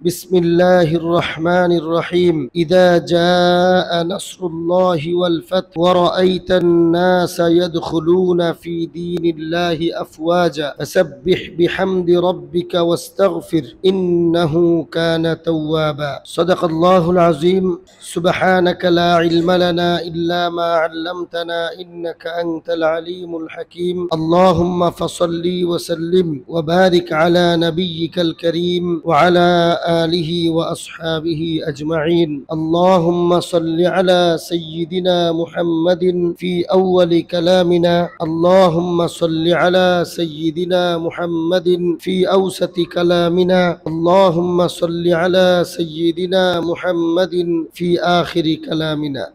بسم الله الرحمن الرحيم إذا جاء نصر الله والفتح ورأيت الناس يدخلون في دين الله أفواجا فسبح بحمد ربك واستغفر إنه كان توابا صدق الله العظيم سبحانك لا علم لنا إلا ما علمتنا إنك أنت العليم الحكيم اللهم فصل وسلم وبارك على نبيك الكريم وعلى آله وأصحابه أجمعين اللهم صل على سيدنا محمد في أول كلامنا اللهم صل على سيدنا محمد في أوسط كلامنا اللهم صل على سيدنا محمد في آخر كلامنا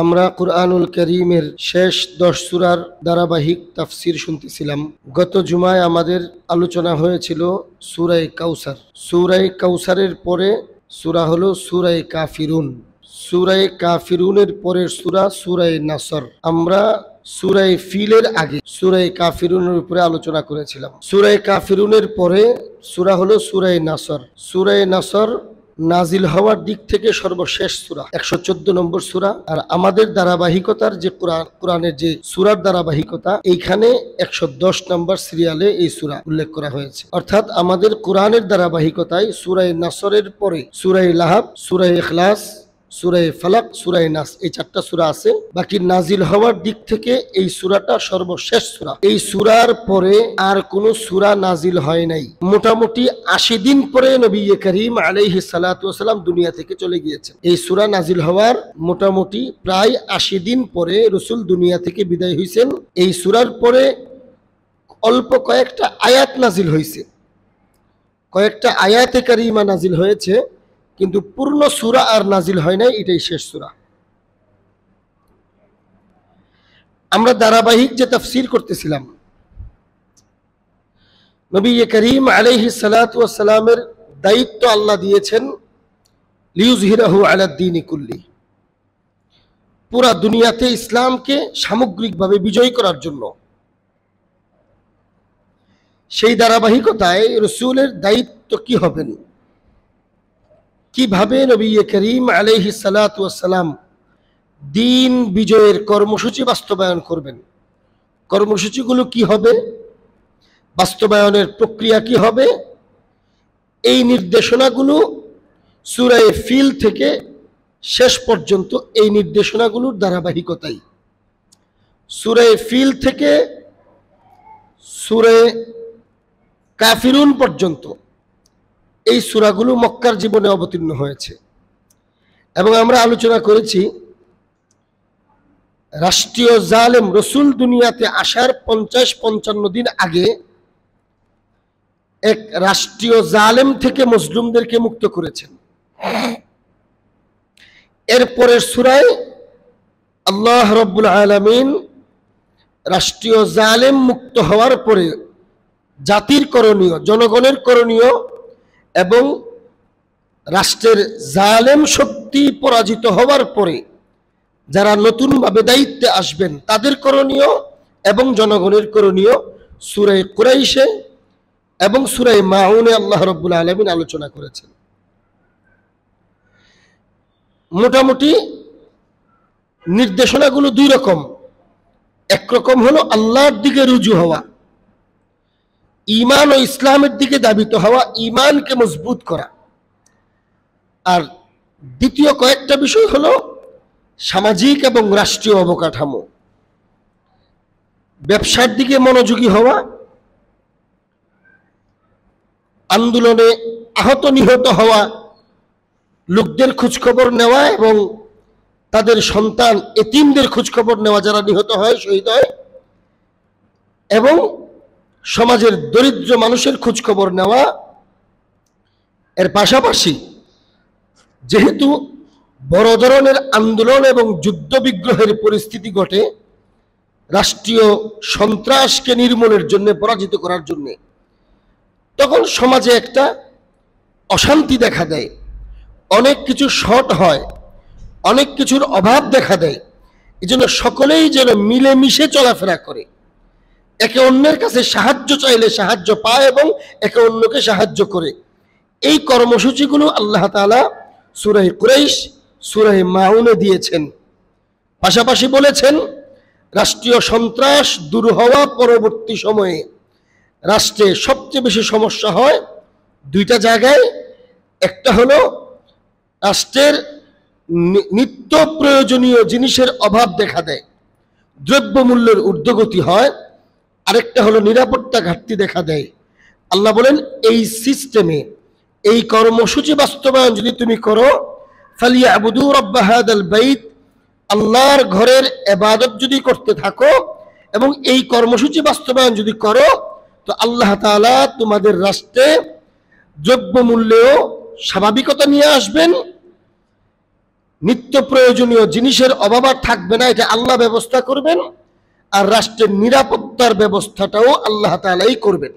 আমরা কুরআনুল কারীমের শেষ 10 সূরার ধারাবাহিক তাফসীর শুনতেছিলাম। গত জুমায় আমাদের আলোচনা হয়েছিল সূরা কাউসার। সূরা কাউসারের পরে সূরা হলো সূরা কাফিরুন। সূরা কাফিরুনের পরের সূরা সূরা নাসর। আমরা সূরা ফিলের আগে সূরা কাফিরুনের উপরে আলোচনা করেছিলাম। সূরা কাফিরুনের পরে সূরা হলো সূরা নাসর। সূরা নাসর নাজিল হওয়ার দিক থেকে সর্বশেষ সূরা 114 নম্বর সূরা। আর আমাদের ধারাবাহিকতার যে কোরআনের যে সূরার ধারাবাহিকতা এইখানে 110 নম্বর সিরিয়ালে এই সূরা উল্লেখ করা হয়েছে। অর্থাৎ আমাদের কোরআনের ধারাবাহিকতায় সূরা নাসরের পরে সূরা লাহাব, সূরা ইখলাস, সূরা ফালাক, সূরা নাস এই 4টা সূরা আছে। বাকি নাজিল হওয়ার দিক থেকে এই সূরাটা সর্বশেষ সূরা। এই সূরার পরে আর কোনো সূরা নাজিল হয় নাই। মোটামুটি 80 দিন পরে নবী করিম আলাইহিস সালাতু ওয়াস সালাম দুনিয়া থেকে চলে গিয়েছেন। এই সূরা নাজিল হওয়ার মোটামুটি প্রায় 80 দিন পরে রাসূল দুনিয়া থেকে বিদায় হইছেন। এই সূরার পরে অল্প কয়েকটা আয়াত নাজিল হয়েছে, কয়েকটা আয়াতে কারিমা নাজিল হয়েছে, কিন্তু পূর্ণ সূরা আর নাজিল হয় নাই। এটাই শেষ সূরা। আমরা ধারাবাহিক যে তাফসীর করতেছিলাম, নবী করিম আলাইহিস সালাতু ওয়াস সালামের দায়িত্ব আল্লাহ দিয়েছেন লিইয়ুযহিরাহু আলাদ দীনি কুল্লি, পুরা দুনিয়াতে ইসলামকে সামগ্রিকভাবে বিজয় করার জন্য। সেই ধারাবাহিকতায় রাসূলের দায়িত্ব কি হবেন, কিভাবে নবী করিম আলাইহিস সালাতু ওয়াস সালাম দিন বিজয়ের কর্মসূচি বাস্তবায়ন করবেন, কর্মসূচিগুলো কি হবে, বাস্তবায়নের প্রক্রিয়া কি হবে, এই নির্দেশনাগুলো সূরা ফিল থেকে শেষ পর্যন্ত এই নির্দেশনাগুলোর ধারাবাহিকতাই। সূরা ফিল থেকে সূরা কাফিরুন পর্যন্ত এই সূরাগুলো মক্কার জীবনে অবতীর্ণ হয়েছে। এবং আমরা আলোচনা করেছি রাষ্ট্রীয় জালেম রাসূল দুনিয়াতে আসার 50-55 দিন আগে এক রাষ্ট্রীয় জালেম থেকে মুসলিমদেরকে মুক্ত করেছেন। এরপরের সূরায় আল্লাহ রাব্বুল আলামিন রাষ্ট্রীয় জালেম মুক্ত হওয়ার পরে জাতির করণীয়, জনগণের করণীয় এবং রাষ্ট্রের জালেম শক্তি পরাজিত হওয়ার পরে যারা নতুনভাবে দায়িত্বে আসবেন তাদের করণীয় এবং জনগণের করণীয় সূরা কুরাইশে এবং সূরা মাউনে আল্লাহ রাব্বুল আলামিন আলোচনা করেছেন। মোটামুটি নির্দেশনাগুলো দুই রকম। একরকম হলো আল্লাহর দিকে রুজু হওয়া, ঈমান ও ইসলামের দিকে ধাবিত হওয়া, ঈমানকে মজবুত করা। আর দ্বিতীয় কয়েকটা বিষয় হলো সামাজিক এবং রাষ্ট্রীয় অবকাঠামো, ব্যবসার দিকে মনোযোগী হওয়া, আন্দোলনে আহত নিহত হওয়া লোকদের খোঁজখবর নেওয়া এবং তাদের সন্তান এতিমদের খোঁজখবর নেওয়া, যারা নিহত হয়, শহীদ হয়, এবং সমাজের দরিদ্র মানুষের খোঁজখবর নেওয়া। এর পাশাপাশি যেহেতু বড় ধরনের আন্দোলন এবং যুদ্ধ বিগ্রহের পরিস্থিতি ঘটে রাষ্ট্রীয় সন্ত্রাসকে নির্মূলের জন্য, পরাজিত করার জন্য, তখন সমাজে একটা অশান্তি দেখা দেয়, অনেক কিছু শর্ট হয়, অনেক কিছুর অভাব দেখা দেয়। এই জন্য সকলেই যেন মিলেমিশে চলাফেরা করে, একে অন্যের কাছে সাহায্য চাইলে সাহায্য পায় এবং একে অন্যকে সাহায্য করে। এই কর্মসূচিগুলো আল্লাহ তাআলা সূরা কুরাইশ, সূরা মাউনে দিয়েছেন। পাশাপাশি বলেছেন রাষ্ট্রীয় সন্ত্রাস দূর হওয়া পরবর্তী সময়ে রাষ্ট্রে সবচেয়ে বেশি সমস্যা হয় দুইটা জায়গায়। একটা হলো রাষ্ট্রের নিত্য প্রয়োজনীয় জিনিসের অভাব দেখা দেয়, দ্রব্যমূল্যের ঊর্ধ্বগতি হয়। আরেকটা হলো নিরাপত্তা ঘাটতি দেখা দেয়। আল্লাহ বলেন এই সিস্টেমে, এই কর্মসূচি বাস্তবায়ন যদি তুমি করো, ফালিয়াবুদু রাব্ব হাদাল বাইত, আল্লাহর ঘরের ইবাদত যদি করতে থাকো এবং এই কর্মসূচি বাস্তবায়ন যদি করো, তো আল্লাহ তাআলা তোমাদের রাষ্ট্রে দ্রব্যমূল্যেও স্বাভাবিকতা নিয়ে আসবেন, নিত্য প্রয়োজনীয় জিনিসের অভাব আর থাকবে না, এটা আল্লাহ ব্যবস্থা করবেন। আর রাষ্ট্রের নিরাপত্তার ব্যবস্থাটাও আল্লাহ তাআলাই করবেন।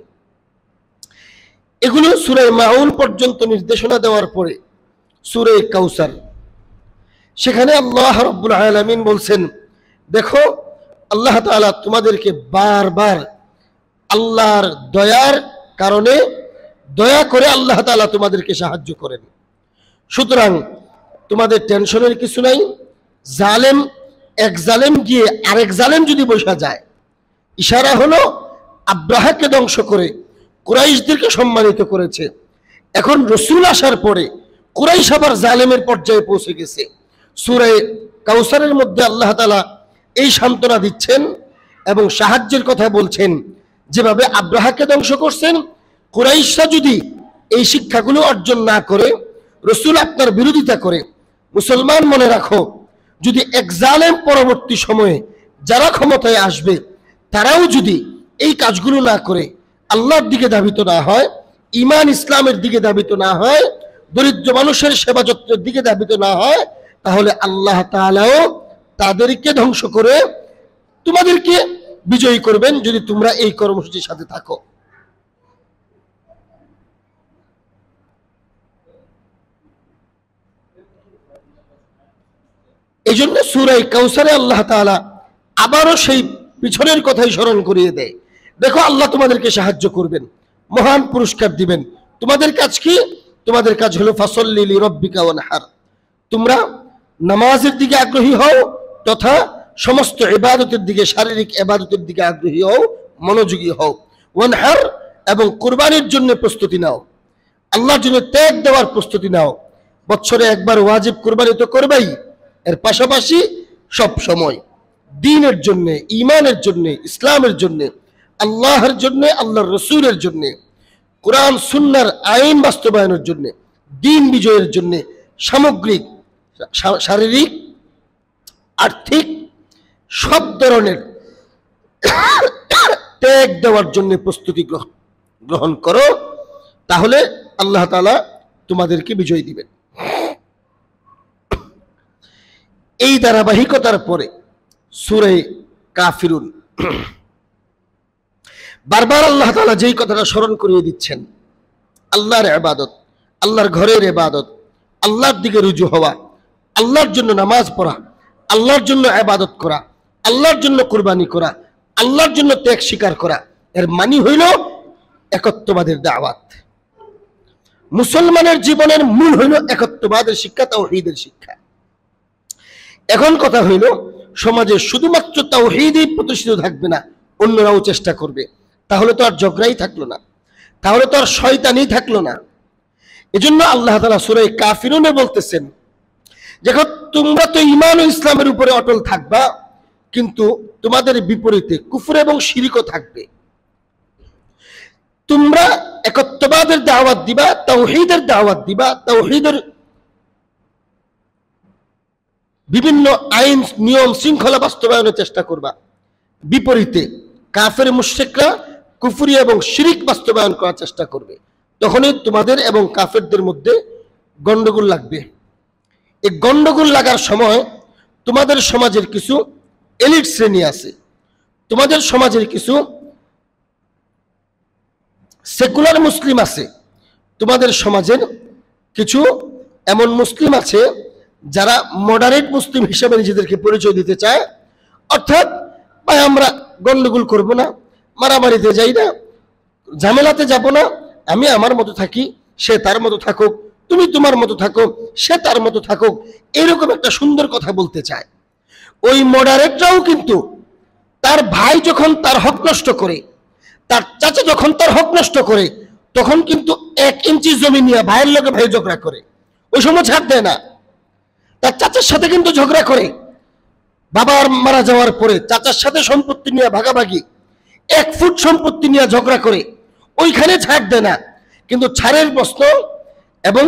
এগুলো সূরা মাউন পর্যন্ত নির্দেশনা দেওয়ার পরে সূরা কাউসার, সেখানে আল্লাহ রাব্বুল আলামিন বলছেন, দেখো আল্লাহ তাআলা তোমাদেরকে বারবার আল্লাহর দয়ার কারণে দয়া করে আল্লাহ তাআলা তোমাদেরকে সাহায্য করেন। সুতরাং তোমাদের টেনশনের কিছু নাই। জালেম, এক জালেম গিয়ে আরেক জালেম যদি বসা যায়, ইশারা হলো আব্রাহাকে ধ্বংস করে কুরাইশদেরকে সম্মানিত করেছে। এখন রাসূল আসার পরে কুরাইশ আবার জালেমের পর্যায়ে পৌঁছে গেছে। সূরা কাউসারের মধ্যে আল্লাহ তাআলা এই সান্ত্বনা দিচ্ছেন এবং সাহায্যের কথা বলছেন। যেভাবে আব্রাহাকে ধ্বংস করছেন, কুরাইশরা যদি এই শিক্ষাগুলো অর্জন না করে, রাসূল আপনার বিরোধিতা করে, মুসলমান মনে রাখো, যদি এক জালেম পরবর্তী সময়ে যারা ক্ষমতায় আসবে তারাও যদি এই কাজগুলো না করে, আল্লাহর দিকে ধাবিত না হয়, ঈমান ইসলামের দিকে ধাবিত না হয়, দরিদ্র মানুষের সেবা যত্নের দিকে ধাবিত না হয়, তাহলে আল্লাহ তাআলাও তাদেরকে ধ্বংস করে তোমাদেরকে বিজয়ী করবেন যদি তোমরা এই কর্মসূচির সাথে থাকো। এই জন্য সূরা কাউসারে আল্লাহ তাআলা আবারও সেই পিছনের কথাই স্মরণ করিয়ে দেয়। দেখো আল্লাহ তোমাদেরকে সাহায্য করবেন, মহান পুরস্কার দিবেন। তোমাদের কাজ কি? তোমাদের কাজ হলো ফাসল্লি লিরাব্বিকা ওয়ানহার, তোমরা নামাজের দিকে আগ্রহী হও তথা সমস্ত ইবাদতের দিকে, শারীরিক ইবাদতের দিকে আগ্রহী হও, মনোযোগী হও। ওয়ানহার, এবং কুরবানির জন্য প্রস্তুতি নাও, আল্লাহর জন্য ত্যাগ দেওয়ার প্রস্তুতি নাও। বছরে একবার ওয়াজিব কুরবানি তো করবেই, এর পাশাপাশি সব সময় দ্বীনের জন্য, ঈমানের জন্য, ইসলামের জন্য, আল্লাহর জন্য, আল্লাহর রাসূলের জন্য, কোরআন সুন্নাহর আইন বাস্তবায়নের জন্য, দ্বীন বিজয়ের জন্য সামগ্রিক শারীরিক, আর্থিক সব ধরনের ত্যাগ দেওয়ার জন্য প্রস্তুতি গ্রহণ করো, তাহলে আল্লাহ তাআলা তোমাদেরকে বিজয় দিবেন। এই ধারাবাহিকতার পরে সূরা কাফিরুন, বারবার আল্লাহ তাআলা যেই কথাটা স্মরণ করিয়ে দিচ্ছেন, আল্লাহর ইবাদত, আল্লাহর ঘরের ইবাদত, আল্লাহর দিকে রুজু হওয়া, আল্লাহর জন্য নামাজ পড়া, আল্লাহর জন্য ইবাদত করা, আল্লাহর জন্য কুরবানি করা, আল্লাহর জন্য ত্যাগ স্বীকার করা, এর মানে হইল একত্ববাদের দাওয়াত। মুসলমানের জীবনের মূল হইল একত্ববাদের শিক্ষা, তাওহীদের শিক্ষা। এখন কথা হইল, সমাজে শুধুমাত্র তাওহীদই প্রতিষ্ঠিত থাকবে না, অন্যরাও চেষ্টা করবে, তাহলে তো আর ঝগড়াই থাকলো না, তাহলে তো আর শয়তানি থাকলো না। এজন্য আল্লাহ তাআলা সূরা কাফিরুনে বলতেছেন, দেখো তোমরা তো ঈমান ও ইসলামের উপরে অটল থাকবা, কিন্তু তোমাদের বিপরীতে কুফর এবং শিরকও থাকবে। তোমরা একত্ববাদের দাওয়াত দিবা, তাওহীদের দাওয়াত দিবা, তাওহীদের বিভিন্ন আইন নিয়ম শৃঙ্খলা বাস্তবায়নের চেষ্টা করবা। বিপরীতে কাফের মুশরিকরা কুফরি এবং শিরিক বাস্তবায়ন করার চেষ্টা করবে। তখনই তোমাদের এবং কাফেরদের মধ্যে গন্ডগোল লাগবে। এই গন্ডগোল লাগার সময় তোমাদের সমাজের কিছু এলিট শ্রেণী আছে, তোমাদের সমাজের কিছু সেকুলার মুসলিম আছে, তোমাদের সমাজের কিছু এমন মুসলিম আছে যারা মডারেট মুসলিম হিসেবে নিজেদেরকে পরিচয় দিতে চায়। অর্থাৎ ভাই আমরা গন্ডগোল করব না, মারামারিতে যাই না, ঝামেলাতে যাব না, আমি আমার মতো থাকি, সে তার মতো থাকুক, তুমি তোমার মতো থাকো, সে তার মতো থাকুক, এরকম একটা সুন্দর কথা বলতে চায়। ওই মডারেটরাও কিন্তু তার ভাই যখন তার হক নষ্ট করে, তার চাচা যখন তার হক নষ্ট করে, তখন কিন্তু 1 ইঞ্চি জমি নিয়ে ভাইয়ের লোকে ভাই ঝগড়া করে, ওই সময় ছাড় দেয় না। তার চাচার সাথে কিন্তু ঝগড়া করে, বাবার মারা যাওয়ার পরে চাচার সাথে সম্পত্তি নিয়ে ভাগাভাগি, 1 ফুট সম্পত্তি নিয়ে ঝগড়া করে, ওইখানে ছাড় দেয় না। কিন্তু ছাড়ের প্রশ্ন এবং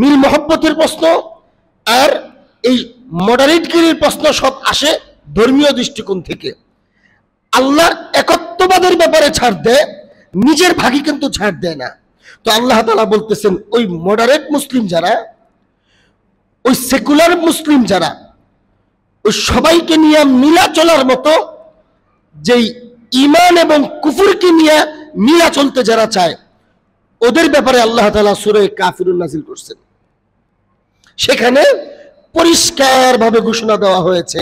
মিল মহব্বতের প্রশ্ন আর এই মডারেটগিরির প্রশ্ন সব আসে ধর্মীয় দৃষ্টিকোণ থেকে। আল্লাহর একত্ববাদের ব্যাপারে ছাড় দেয়, নিজের ভাগই কিন্তু ছাড় দেয় না। তো আল্লাহ তাআলা বলতেছেন, ওই মডারেট মুসলিম যারা, ওই সেকুলার মুসলিম যারা, ওই সবাইকে নিয়ে মিলা চলার মতো, যেই ঈমান এবং কুফরকে নিয়ে মিলা চলতে যারা চায়, ওদের ব্যাপারে আল্লাহ তাআলা সূরা কাফিরুন নাজিল করছেন। সেখানে পরিষ্কারভাবে ঘোষণা দেওয়া হয়েছে,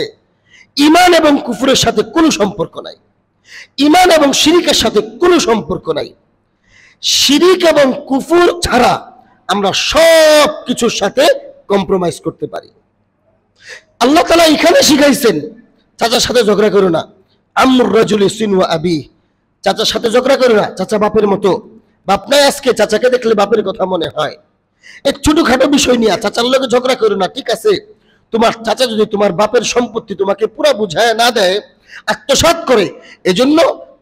ঈমান এবং কুফরের সাথে কোনো সম্পর্ক নাই, ঈমান এবং শিরিকের সাথে কোনো সম্পর্ক নাই। শিরিক এবং কুফর ছাড়া আমরা সব কিছুর সাথে কম্প্রোমাইজ করতে পারি। আল্লাহ তাআলা এখানে শিখাইছেন, চাচার সাথে ঝগড়া করো না, আমরুর রাজুলি সিনওয়া আবি, চাচার সাথে ঝগড়া করো না, চাচা বাপের মতো, বাপ নাই আজকে, চাচাকে দেখলে বাপের কথা মনে হয়। এক ছোটখাটো বিষয় নিয়ে চাচার লোকে ঝগড়া করো না। ঠিক আছে, তোমার চাচা যদি তোমার বাপের সম্পত্তি তোমাকে পুরা বুঝায় না দেয়, আত্মসাৎ করে, এজন্য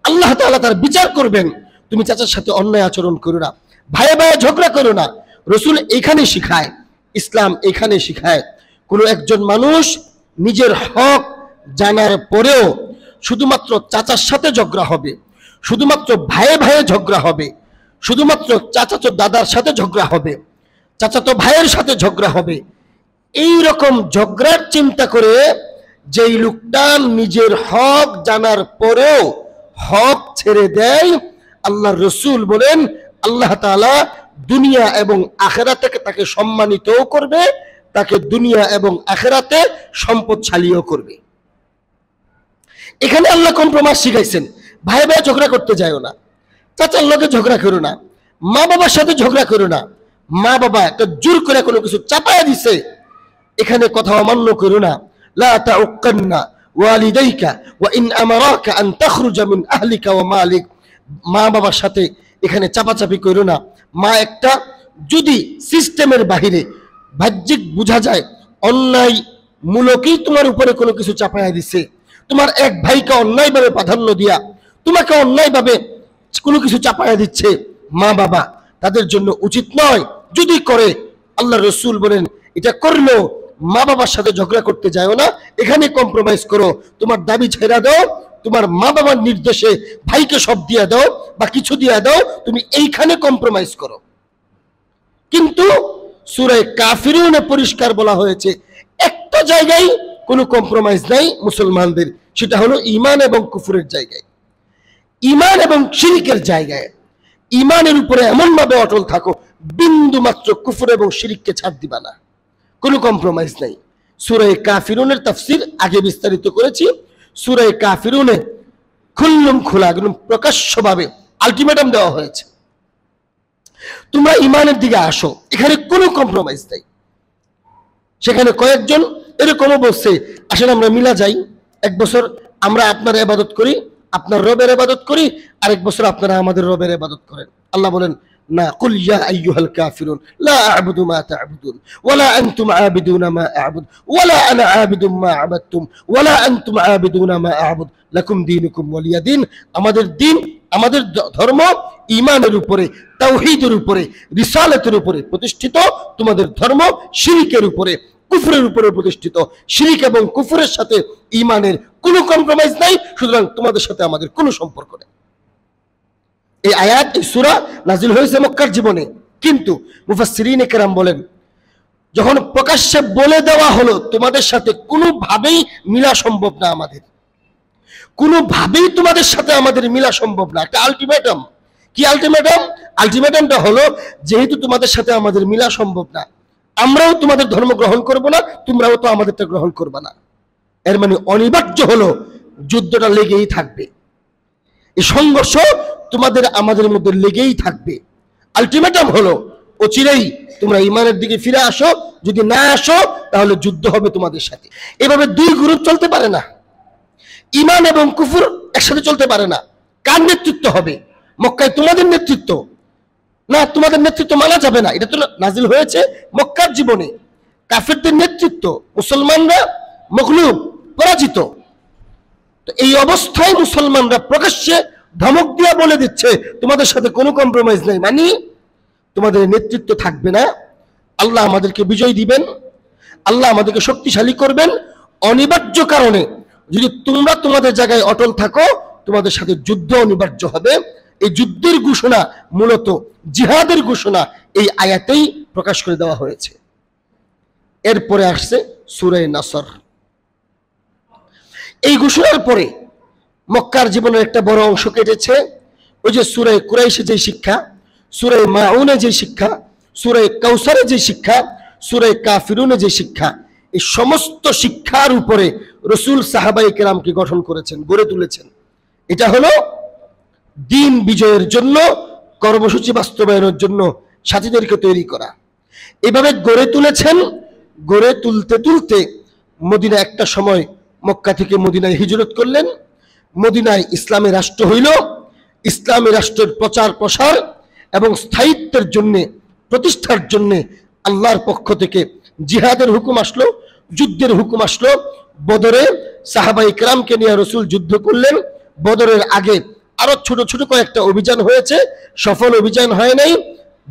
আল্লাহ তাআলা তার বিচার করবেন। তুমি চাচার সাথে অন্যায় আচরণ করো না, ভাইয়ে ভাইয়ে ঝগড়া করো না। রাসূল এখানে শিখায়, ইসলাম এখানে শিখায়, কোনো একজন মানুষ নিজের হক জানার পরেও শুধুমাত্র চাচার সাথে ঝগড়া হবে, শুধুমাত্র ভাইয়ে ভাইয়ে ঝগড়া হবে, শুধুমাত্র চাচাতো দাদার সাথে ঝগড়া হবে, চাচাতো ভাইয়ের সাথে ঝগড়া হবে, এই রকম ঝগড়ার চিন্তা করে যেই লোকটা নিজের হক জানার পরেও হক ছেড়ে দেয়, আল্লাহর রাসূল বলেন আল্লাহ তাআলা দুনিয়া এবং আখিরাতে তাকে সম্মানিতও করবে, তাকে দুনিয়া এবং আখিরাতে সম্পদশালীও করবে। এখানে আল্লাহ কম্প্রোমাইজ শিখাইছেন, ভাই ভাই ঝগড়া করতে যাও না, চাচার লগে ঝগড়া করো না, মা বাবার সাথে ঝগড়া করো না। মা বাবা একটা জোর করে কোনো কিছু চাপায়া দিছে, এখানে কথা অমান্য করো না। লা তাউক্কান্না ওয়ালিদাইকা ওয়া ইন আমারাকা আন তাখরুজা মিন আহলিকা ওয়া মালিক, মা বাবার সাথে এখানে চাপাচাপি করো না। মা একটা যদি সিস্টেমের বাহিরে বাহ্যিক বোঝা যায় অন্যায় মূলকই তোমার উপরে কোনো কিছু চাপায়া দিছে, তোমার এক ভাইকে অন্যায়ভাবে প্রাধান্য দিয়া তোমাকে অন্যায়ভাবে কোনো কিছু চাপায়া দিচ্ছে, মা বাবা তাদের জন্য উচিত নয়। যদি করে, আল্লাহ রাসূল বলেন এটা করলো মা বাবার সাথে ঝগড়া করতে যাও না, এখানে কম্প্রোমাইজ করো, তোমার দাবি ছেড়ে দাও, তোমার মা বাবার নির্দেশে ভাইকে সব দিয়ে দাও বা কিছু দিয়ে দাও, তুমি এইখানে কম্প্রোমাইজ করো। কিন্তু সূরা কাফিরুনে পরিষ্কার বলা হয়েছে একটা জায়গায় কোনো কম্প্রোমাইজ নাই মুসলমানদের, সেটা হলো ঈমান এবং কুফরের জায়গায়, ঈমান এবং শিরকের জায়গায়। ঈমানের উপরে এমন ভাবে অটল থাকো, বিন্দু মাত্র কুফর এবং শিরককে ছাড় দিবা না, কোনো কম্প্রোমাইজ নাই। সূরা কাফিরুনের তাফসীর আগে বিস্তারিত করেছি। সূরা কাফিরুনে খুল্লুম খোলা একদম প্রকাশ্যভাবে আলটিমেটাম দেওয়া হয়েছে, তোমরা ঈমানের দিকে আসো, এখানে কোনো কম্প্রোমাইজ নাই। সেখানে কয়েকজন এরকমও বলছে, আসলে আমরা মিলা যাই, 1 বছর আমরা আপনার ইবাদত করি, আপনার রবের ইবাদত করি, আরেক বছর আপনারা আমাদের রবের ইবাদত করেন। আল্লাহ বলেন না, কুল ইয়া আইয়ুহাল কাফিরুন লা আ'বুদু মা তা'বুদুন ওয়ালা আনতুম আ'বিদুনা মা আ'বুদ ওয়ালা আনা আ'বিদু মা আ'বাদতুম ওয়ালা আনতুম আ'বিদুনা মা আ'বুদ লাকুম দীনুকুম ওয়ালিয়া দীন। আমাদের দ্বীন, আমাদের ধর্ম ঈমানের উপরে, তাওহীদের উপরে, রিসালাতের উপরে প্রতিষ্ঠিত, তোমাদের ধর্ম শিরকের উপরে, কুফরের উপরে প্রতিষ্ঠিত। শিরক এবং কুফরের সাথে ঈমানের কোনো কম্প্রোমাইজ নাই, সুতরাং তোমাদের সাথে আমাদের কোনো সম্পর্ক নেই। এই আয়াত, এই সূরা নাজিল হয়েছে মক্কার জীবনে, কিন্তু মুফাসসিরিনে কেরাম বলেন যখন প্রকাশ্যে বলে দেওয়া হলো তোমাদের সাথে কোনোভাবেই মিলা সম্ভব না, আমাদের কোনোভাবেই তোমাদের সাথে আমাদের মিলা সম্ভব না, একটা আলটিমেটাম। কি আলটিমেটাম? আলটিমেটামটা হলো যেহেতু তোমাদের সাথে আমাদের মিলা সম্ভব না, আমরাও তোমাদের ধর্ম গ্রহণ করব না, তোমরাও তো আমাদেরটা গ্রহণ করবে না। এর মানে অনিবার্য হলো যুদ্ধটা লেগেই থাকবে, এই সংঘর্ষ তোমাদের আমাদের মধ্যে লেগেই থাকবে। আলটিমেটাম হলো অচিরেই তোমরা ঈমানের দিকে ফিরে আসো, যদি না আসো তাহলে যুদ্ধ হবে তোমাদের সাথে। এভাবে দুই গ্রুপ চলতে পারে না, ঈমান এবং কুফর একসাথে চলতে পারে না। কার নেতৃত্ব হবে? মক্কায় তোমাদের নেতৃত্ব না, তোমাদের নেতৃত্ব মানা যাবে না। এটা তো নাজিল হয়েছে মক্কার জীবনে। কাফেরদের নেতৃত্ব, মুসলমানরা মগলুব, পরাজিত। তো এই অবস্থায় মুসলমানরা প্রকাশ্যে ধমক দিয়া বলে দিচ্ছে তোমাদের সাথে কোনো কম্প্রোমাইজ নাই, মানে তোমাদের নেতৃত্ব থাকবে না, আল্লাহ আমাদেরকে বিজয় দিবেন, আল্লাহ আমাদেরকে শক্তিশালী করবেন। অনিবার্য কারণে যদি তোমরা তোমাদের জায়গায় অটল থাকো, তোমাদের সাথে যুদ্ধ অনিবার্য হবে। এই যুদ্ধের ঘোষণা মূলত জিহাদের ঘোষণা এই আয়াতেই প্রকাশ করে দেওয়া হয়েছে। এরপরে আসছে সূরা নাসর। এই ঘোষণার পরে মক্কার জীবনের একটা বড় অংশ কেটেছে। ওই যে সূরা কুরাইশে যে শিক্ষা, সূরা মাউনে যে শিক্ষা, সূরা কাউসারে যে শিক্ষা, সূরা কাফিরুনে যে শিক্ষা, এই সমস্ত শিক্ষার উপরে রাসূল সাহাবায়ে কেরামকে গঠন করেছেন, গড়ে তুলেছেন। এটা হলো দিন বিজয়ের জন্য, কর্মসূচি বাস্তবায়নের জন্য সাথীদেরকে তৈরি করা। এভাবে গড়ে তুলেছেন। গড়ে তুলতে তুলতে মদিনা একটা সময় মক্কা থেকে মদিনায় হিজরত করলেন। মদিনায় ইসলামী রাষ্ট্র হইল। ইসলামী রাষ্ট্রের প্রচার প্রসার এবং স্থায়িত্বের জন্য, প্রতিষ্ঠার জন্য আল্লাহর পক্ষ থেকে জিহাদের হুকুম আসলো, যুদ্ধের হুকুম আসলো। বদরে সাহাবায়ে কেরামকে নিয়ে রাসূল যুদ্ধ করলেন। বদরের আগে আরো ছোট ছোট কয়েকটা অভিযান হয়েছে, সফল অভিযান হয় নাই।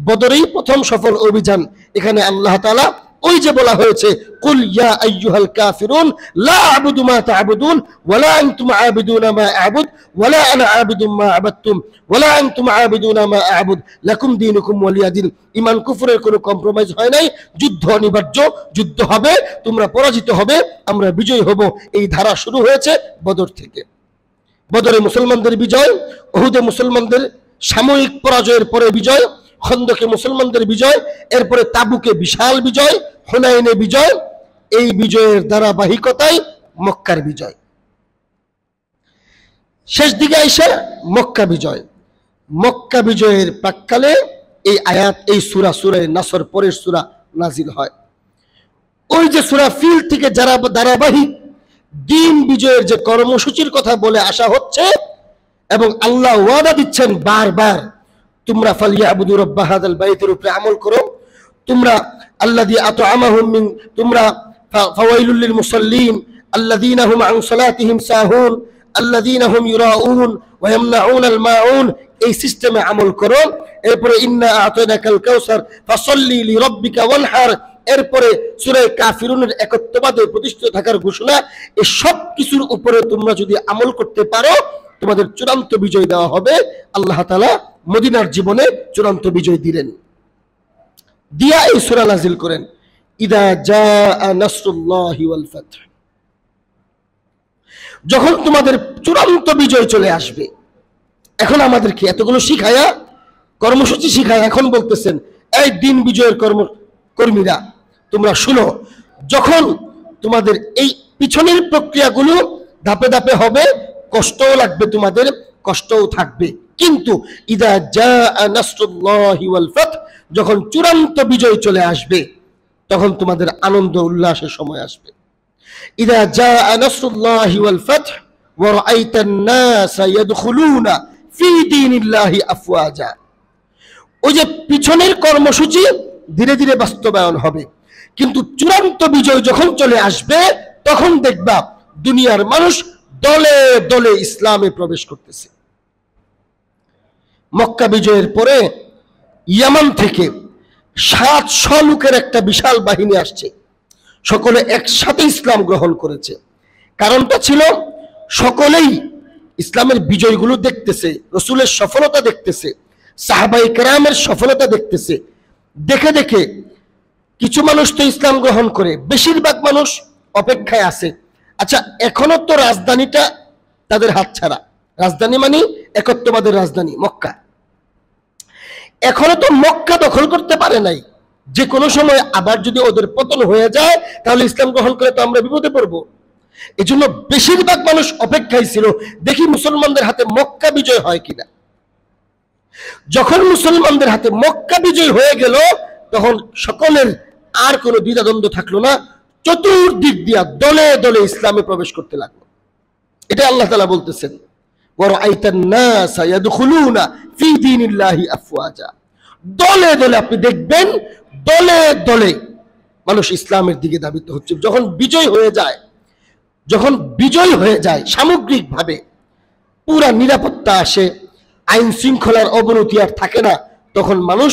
বদরেই প্রথম সফল অভিযান। এখানে আল্লাহ তাআলা ওই যে বলা হয়েছে, কুল ইয়া আইয়ুহাল কাফিরুন লা আ'বুদু মা তা'বুদুন ওয়ালা আনতুম আ'বিদুনা মা আ'বুদ ওয়ালা আনা আ'বিদু মা আ'বাদতুম ওয়ালা আনতুম আ'বিদুনা মা আ'বুদ লাকুম দীনুকুম ওয়ালিয়া দীন। ঈমান কুফরের কোনো কম্প্রোমাইজ হয় নাই। যুদ্ধ অনিবার্য, যুদ্ধ হবে, তোমরা পরাজিত হবে, আমরা বিজয়ী হব। এই ধারা শুরু হয়েছে বদর থেকে। বদরে মুসলমানদের বিজয়, উহুদে মুসলমানদের সাময়িক পরাজয়ের পরে বিজয়, খন্দকে মুসলমানদের বিজয়, এরপরে তাবুকে বিশাল বিজয়, হুনাইনে বিজয়। এই বিজয়ের ধারাবাহিকতায় মক্কার বিজয়। শেষ দিকে এসে মক্কা বিজয়। মক্কা বিজয়ের প্রাক্কালে এই আয়াত, এই সূরা, সূরা নাসর পরের সূরা নাজিল হয়। ওই যে সূরা ফিল থেকে যারা ধারাবাহিক দিন বিজয়ের যে কর্মসূচির কথা বলে আসা হচ্ছে এবং আল্লাহ ওয়াদা দিচ্ছেন বারবার, তোমরা ফালিয়াবুদু রাব্বা হাযাল বাইতের উপরে আমল করো, তোমরা আল্লাযী আত'আমাহুম মিন, তোমরা ফাওয়াইলুল লিল মুসাল্লিন আল্লাযীনা হুম আন সালাতিহিম সাহুন আল্লাযীনা হুম ইউরাউন ওয়া ইয়ামনাউনাল মাউন। এই সিস্টেমে আমল করো। এরপরে ইন্না আ'তাইনাকাল কাউসার ফাসাল্লি লিরাব্বিকা ওয়ানহার। এরপরে সূরা কাফিরুনের একত্ববাদে প্রতিষ্ঠিত থাকার ঘোষণা। এই সব কিছুর উপরে তোমরা যদি আমল করতে পারো, তোমাদের চূড়ান্ত বিজয় দেওয়া হবে। আল্লাহ তাআলা মদিনার জীবনে চূড়ান্ত বিজয় দিলেন। দিয়া এই সূরা নাজিল করেন, ইদা জাআ নাসরুল্লাহি ওয়াল ফাতহ। যখন তোমাদের চূড়ান্ত বিজয় চলে আসবে। এখন আমাদেরকে এতগুলো শিখায়া, কর্মসূচি শিখায়, এখন বলতেছেন এই দিন বিজয়ের কর্মীরা তোমরা শুনো, যখন তোমাদের এই পিছনের প্রক্রিয়াগুলো ধাপে ধাপে হবে, কষ্টও লাগবে, তোমাদের কষ্টও থাকবে, কিন্তু ইদা জাআ নাসরুল্লাহি ওয়াল ফাতহ, যখন চূড়ান্ত বিজয় চলে আসবে, তখন তোমাদের আনন্দ উল্লাসের সময় আসবে। ইদা জাআ নাসরুল্লাহি ওয়াল ফাতহ ওয়া রাআইতান নাসা ইয়াদখুলুনা ফি দীনিল্লাহি আফওয়াজা। ওই যে পিছনের কর্মসূচি ধীরে ধীরে বাস্তবায়ন হবে, কিন্তু চূড়ান্ত বিজয় যখন চলে আসবে, তখন দেখবা দুনিয়ার মানুষ দলে দলে ইসলামে প্রবেশ করতেছে। মক্কা বিজয়ের পরে ইয়ামান থেকে 700 লোকের একটা বিশাল বাহিনী আসছে। সকলে একসাথে ইসলাম গ্রহণ করেছে। কারণটা ছিল সকলেই ইসলামের বিজয়গুলো দেখতেছে, রাসূলের সফলতা দেখতেছে, সাহাবায়ে কেরামের সফলতা দেখতেছে। দেখে দেখে কিছু মানুষ তো ইসলাম গ্রহণ করে, বেশিরভাগ মানুষ অপেক্ষায় আছে। আচ্ছা, এখনো তো রাজধানীটা তাদের হাতছাড়া। রাজধানী মানে একত্ববাদের রাজধানী মক্কা। এখনো তো মক্কা দখল করতে পারে নাই। যে কোনো সময় আবার যদি ওদের পতন হয়ে যায়, তাহলে ইসলাম গ্রহণ করে তো আমরা বিপদে পড়বো। এই জন্য বেশিরভাগ মানুষ অপেক্ষায় ছিল, দেখি মুসলমানদের হাতে মক্কা বিজয় হয় কিনা। যখন মুসলমানদের হাতে মক্কা বিজয় হয়ে গেল, তখন সকলের আর কোনো দ্বিধাদ্বন্দ্ব থাকলো না, চতুর্দিক দিয়া দলে দলে ইসলামে প্রবেশ করতে লাগলো। এটা আল্লাহ তাআলা বলতেছেন, ওয়ারাআইতান নাসা ইয়াদখুলুনা ফি দীনিল্লাহি আফওয়াজা। দলে দলে আপনি দেখবেন, দলে দলে মানুষ ইসলামের দিকে ধাবিত হচ্ছে। যখন বিজয় হয়ে যায় সামগ্রিকভাবে, পুরা নিরাপত্তা আসে, আইন শৃঙ্খলার অবনতি আর থাকে না, তখন মানুষ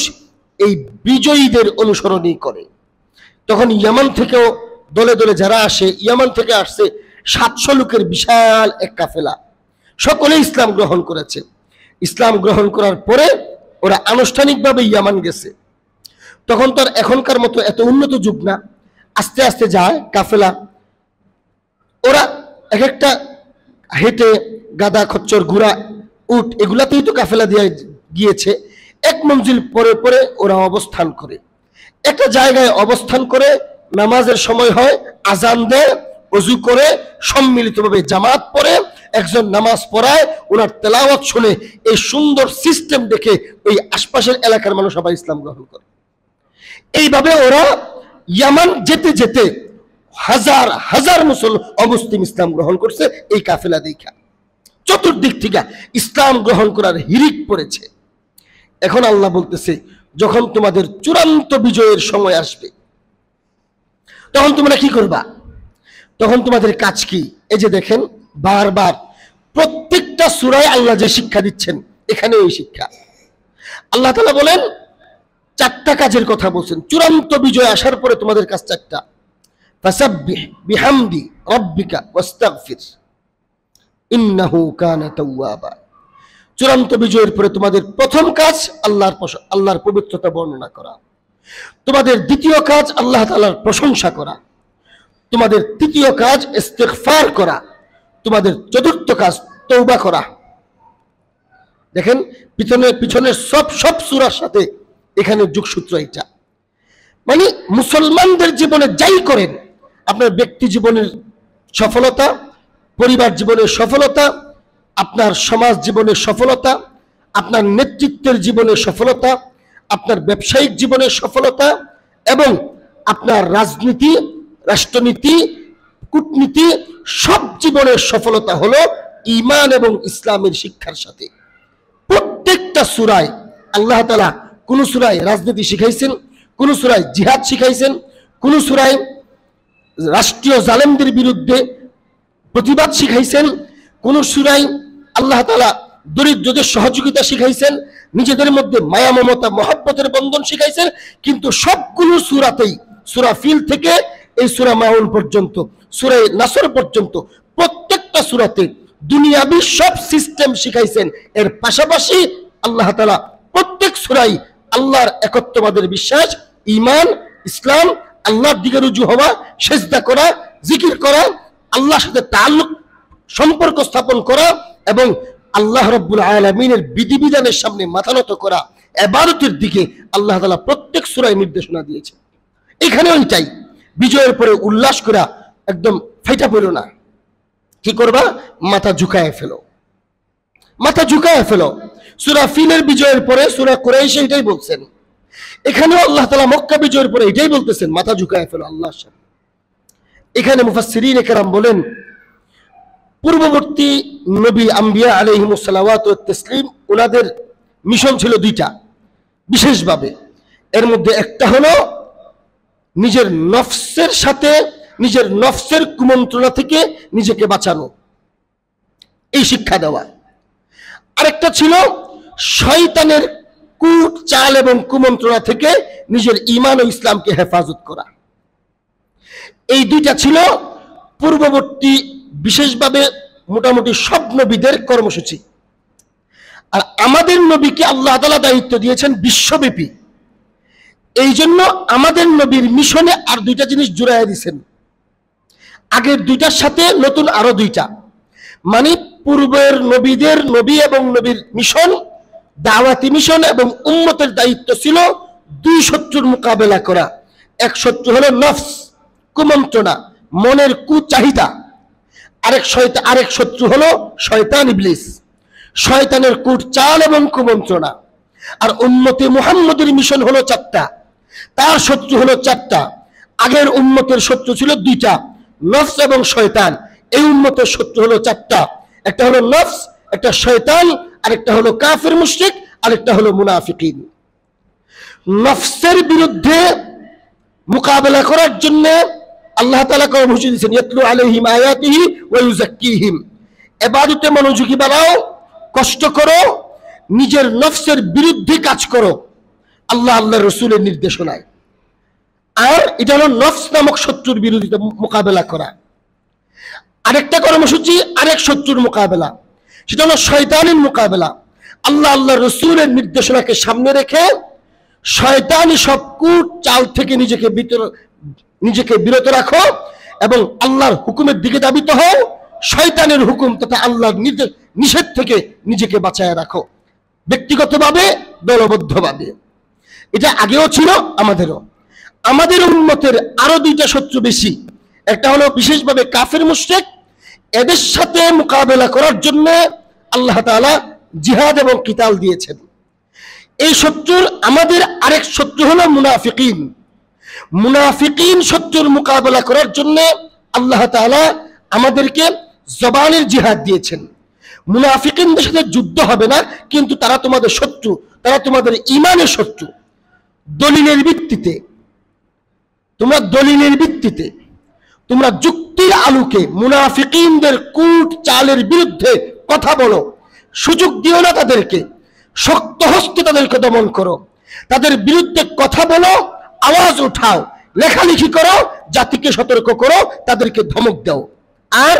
এই বিজয়ীদের অনুসরণই করে। তখন ইয়ামান থেকেও দলে দলে যারা আসে, ইয়ামান থেকে আসছে 700 লোকের বিশাল এক কাফেলা, সকলে ইসলাম গ্রহণ করেছে। ইসলাম গ্রহণ করার পরে ওরা আনুষ্ঠানিকভাবে ইয়ামান গেছে। তখন তো আর এখনকার মতো এত উন্নত যুগ না, আস্তে আস্তে যায় কাফেলা। ওরা এক একটা হেঁটে, গাদা, খচ্চর, ঘোড়া, উট, এগুলাতেই তো কাফেলা দিয়ে গিয়েছে। এক মঞ্জিল পরে পরে ওরা অবস্থান করে, একটা জায়গায় অবস্থান করে, নামাজের সময় হয়, আজান দেয়, ওযু করে সম্মিলিতভাবে জামাত পড়ে, একজন নামাজ পড়ায়, ওনার তেলাওয়াত শুনে, এই সুন্দর সিস্টেম দেখে ওই আশপাশের এলাকার মানুষ সবাই ইসলাম গ্রহণ করে। এইভাবে ওরা ইয়ামান যেতে যেতে হাজার হাজার অমুসলিম ইসলাম গ্রহণ করছে এই কাফেলা দেখা। চতুর্দিক থেকে ইসলাম গ্রহণ করার হিরিক পড়েছে। এখন আল্লাহ বলতেছে, যখন তোমাদের চূড়ান্ত বিজয়ের সময় আসবে, তখন তোমরা কি করবা? তখন তোমাদের কাজ কি? এই যে দেখেন, বারবার প্রত্যেকটা সূরায় আল্লাহ যে শিক্ষা দিচ্ছেন, এখানে এই শিক্ষা। আল্লাহ তাআলা বলেন, 4টা কাজের কথা বলছেন। চূড়ান্ত বিজয় আসার পরে তোমাদের কাজ 4টা। ফাসাব্বিহ বিহামদি রাব্বিকা ওয়াস্তাগফির ইন্নাহু কানা তাওয়াবা। চূড়ান্ত বিজয়ের পরে তোমাদের প্রথম কাজ আল্লাহর পবিত্রতা বর্ণনা করা। তোমাদের দ্বিতীয় কাজ আল্লাহ তাআলার প্রশংসা করা। তোমাদের তৃতীয় কাজ ইস্তিগফার করা। তোমাদের চতুর্থ কাজ তওবা করা। দেখেন, পিছনের সব সূরার সাথে এখানে যোগসূত্র এটা। মানে মুসলমানদের জীবনে যাই করেন, আপনার ব্যক্তি জীবনের সফলতা, পরিবার জীবনের সফলতা, আপনার সমাজ জীবনের সফলতা, আপনার নেতৃত্বের জীবনের সফলতা, আপনার ব্যবসায়িক জীবনের সফলতা, এবং আপনার রাজনীতি, রাষ্ট্রনীতি, কূটনীতি, সব জীবনের সফলতা হলো ঈমান এবং ইসলামের শিক্ষার সাথে। প্রত্যেকটা সূরায় আল্লাহ তাআলা কোন সূরায় রাজনীতি শিখাইছেন, কোন সূরায় জিহাদ শিখাইছেন, কোন সূরায় রাষ্ট্রীয় জালেমদের বিরুদ্ধে প্রতিবাদ শিখাইছেন, কোন সূরায় আল্লাহ তাআলা দরিদ্রদের সহযোগিতা শিখাইছেন, নিজেদের মধ্যে মায়া, মমতা, মহব্বতের বন্ধন শিখাইছেন। কিন্তু সবগুলো সূরাতেই, সূরা ফিল থেকে এই সূরা মাউন পর্যন্ত, সূরা নাসর পর্যন্ত, প্রত্যেকটা সূরাতে দুনিয়াবি সব সিস্টেম শিখাইছেন। এর পাশাপাশি আল্লাহ তাআলা প্রত্যেক সূরায় আল্লাহর একত্ববাদের বিশ্বাস, ঈমান, ইসলাম, আল্লাহর দিকে রুজু হওয়া, সিজদা করা, জিকির করা, আল্লাহর সাথে তাআল্লুক, সম্পর্ক স্থাপন করা, এবং আল্লাহ রাব্বুল আলামিনের বিধিবিধানের সামনে মাথা নত করা, ইবাদতের দিকে আল্লাহ তাআলা প্রত্যেক সূরায় নির্দেশনা দিয়েছে। এখানে ওইটাই, বিজয়ের পরে উল্লাস করা, একদম ফাইটা পড়ো না। কি করবা? মাথা ঝুঁকায় ফেলো, মাথা ঝুঁকায় ফেলো। সূরা ফিলের বিজয়ের পরে সূরা কুরাইশ এটাই বলছেন। এখানেও আল্লাহ তাআলা মক্কা বিজয়ের পরে এটাই বলতেছেন, মাথা ঝুঁকায় ফেলো আল্লাহর সামনে। এখানে মুফাসসিরিন কেরাম বলেন, পূর্ববর্তী নবী আম্বিয়া আলাইহিমুস সালাওয়াতু ওয়াত তাসলিম, ওনাদের মিশন ছিল 2টা বিশেষভাবে। এর মধ্যে একটা হলো নিজের নফসের সাথে, নিজের নফসের কুমন্ত্রণা থেকে নিজেকে বাঁচানো, এই শিক্ষা দেওয়া। আরেকটা ছিল শয়তানের কূট, চাল এবং কুমন্ত্রণা থেকে নিজের ঈমান ও ইসলামকে হেফাজত করা। এই 2টা ছিল পূর্ববর্তী বিশেষভাবে মোটামুটি সব নবীদের কর্মসূচি। আর আমাদের নবীকে আল্লাহ তাআলা দায়িত্ব দিয়েছেন বিশ্বব্যাপী। এই জন্য আমাদের নবীর মিশনে আর 2টা জিনিস জুড়াইয়া দিয়েছেন। আগের 2টার সাথে নতুন আরো 2টা। মানে পূর্বের নবীদের, নবী এবং নবীর মিশন, দাওয়াতি মিশন এবং উম্মতের দায়িত্ব ছিল 2 শত্রুর মোকাবেলা করা। এক শত্রু হলো নফস, কুমন্ত্রণা, মনের কুচাহিদা। আরেক শত্রু হলো শয়তান, ইবলিস, শয়তানের কূট, চাল এবং কুমন্ত্রণা। আর উম্মতে মুহাম্মদের মিশন হলো 4টা, তার শত্রু হলো 4টা। আগের উম্মতের শত্রু ছিল 2টা, নফস এবং শয়তান। এই উম্মতের শত্রু হলো 4টা, একটা হলো নফস, একটা শয়তান, আরেকটা হলো কাফির মুশরিক, আরেকটা হলো মুনাফিকিন। নফসের বিরুদ্ধে মোকাবেলা করার জন্য আল্লাহ তাআলা কর্মসূচি দিয়েছেন, ইয়াতলু আলাইহিম আয়াতিহি ওয়া ইউযাক্কিহিম। ইবাদতে মনোযোগী বানাও, কষ্ট করো, নিজের নফসের বিরুদ্ধে কাজ করো আল্লাহ আল্লাহর রাসূলের নির্দেশনায়। আর এটা হলো নফস নামক শত্রুর বিরুদ্ধে মোকাবেলা করা। আরেকটা কর্মসূচি আরেক শত্রুর মোকাবেলা, সেটা হলো শয়তানের মোকাবেলা। আল্লাহ আল্লাহর রাসূলের নির্দেশনাকে সামনে রেখে শয়তানি সব কূট চাল থেকে নিজেকে বিরত রাখো এবং আল্লাহর হুকুমের দিকে ধাবিত হও। শয়তানের হুকুম তথা আল্লাহর নিষেধ থেকে নিজেকে বাঁচায় রাখো, ব্যক্তিগতভাবে, দলবদ্ধভাবে। এটা আগেও ছিল, আমাদের উম্মতের আরো 2টা শত্রু বেশি। একটা হলো বিশেষভাবে কাফির মুশরিক। এদের সাথে মোকাবেলা করার জন্য আল্লাহ তাআলা জিহাদ এবং কিতাল দিয়েছেন। এই শত্রুর আমাদের আরেক শত্রু হলো মুনাফিকিন। মুনাফিকিন শত্রুর মোকাবেলা করার জন্য আল্লাহ তাআলা আমাদেরকে জবানের জিহাদ দিয়েছেন। মুনাফিকিনদের সাথে যুদ্ধ হবে না, কিন্তু তারা তোমাদের শত্রু, তারা তোমাদের ঈমানের শত্রু। দলিলের ভিত্তিতে তোমরা যুক্তির আলোকে মুনাফিকিনদের কূট চালের বিরুদ্ধে কথা বলো, সুযোগ দিও না তাদেরকে, শক্ত হস্তে তাদেরকে দমন করো, তাদের বিরুদ্ধে কথা বলো, আওয়াজ উঠাও, লেখালেখি করো, জাতিকে সতর্ক করো, তাদেরকে ধমক দাও। আর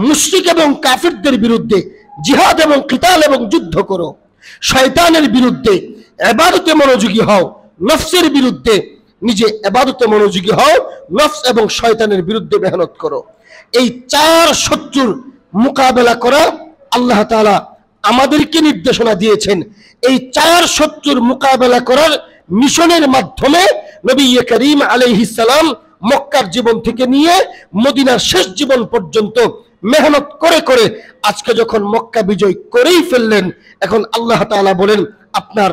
মুশরিক এবং কাফিরদের বিরুদ্ধে জিহাদ এবং কিতাল এবং যুদ্ধ করো। শয়তানের বিরুদ্ধে ইবাদতে মনোযোগী হও, নফসের বিরুদ্ধে নিজে ইবাদতে মনোযোগী হও, নফস এবং শয়তানের বিরুদ্ধে মেহনত করো। এই 4 শত্রুর মোকাবেলা করা আল্লাহ তাআলা আমাদেরকে নির্দেশনা দিয়েছেন। এই 4 শত্রুর মোকাবেলা করার মিশনের মাধ্যমে নবী করিম আলাইহিস সালাম মক্কার জীবন থেকে নিয়ে মদিনার শেষ জীবন পর্যন্ত মেহনত করে করে আজকে যখন মক্কা বিজয় করেই ফেললেন, এখন আল্লাহ তাআলা বলেন আপনার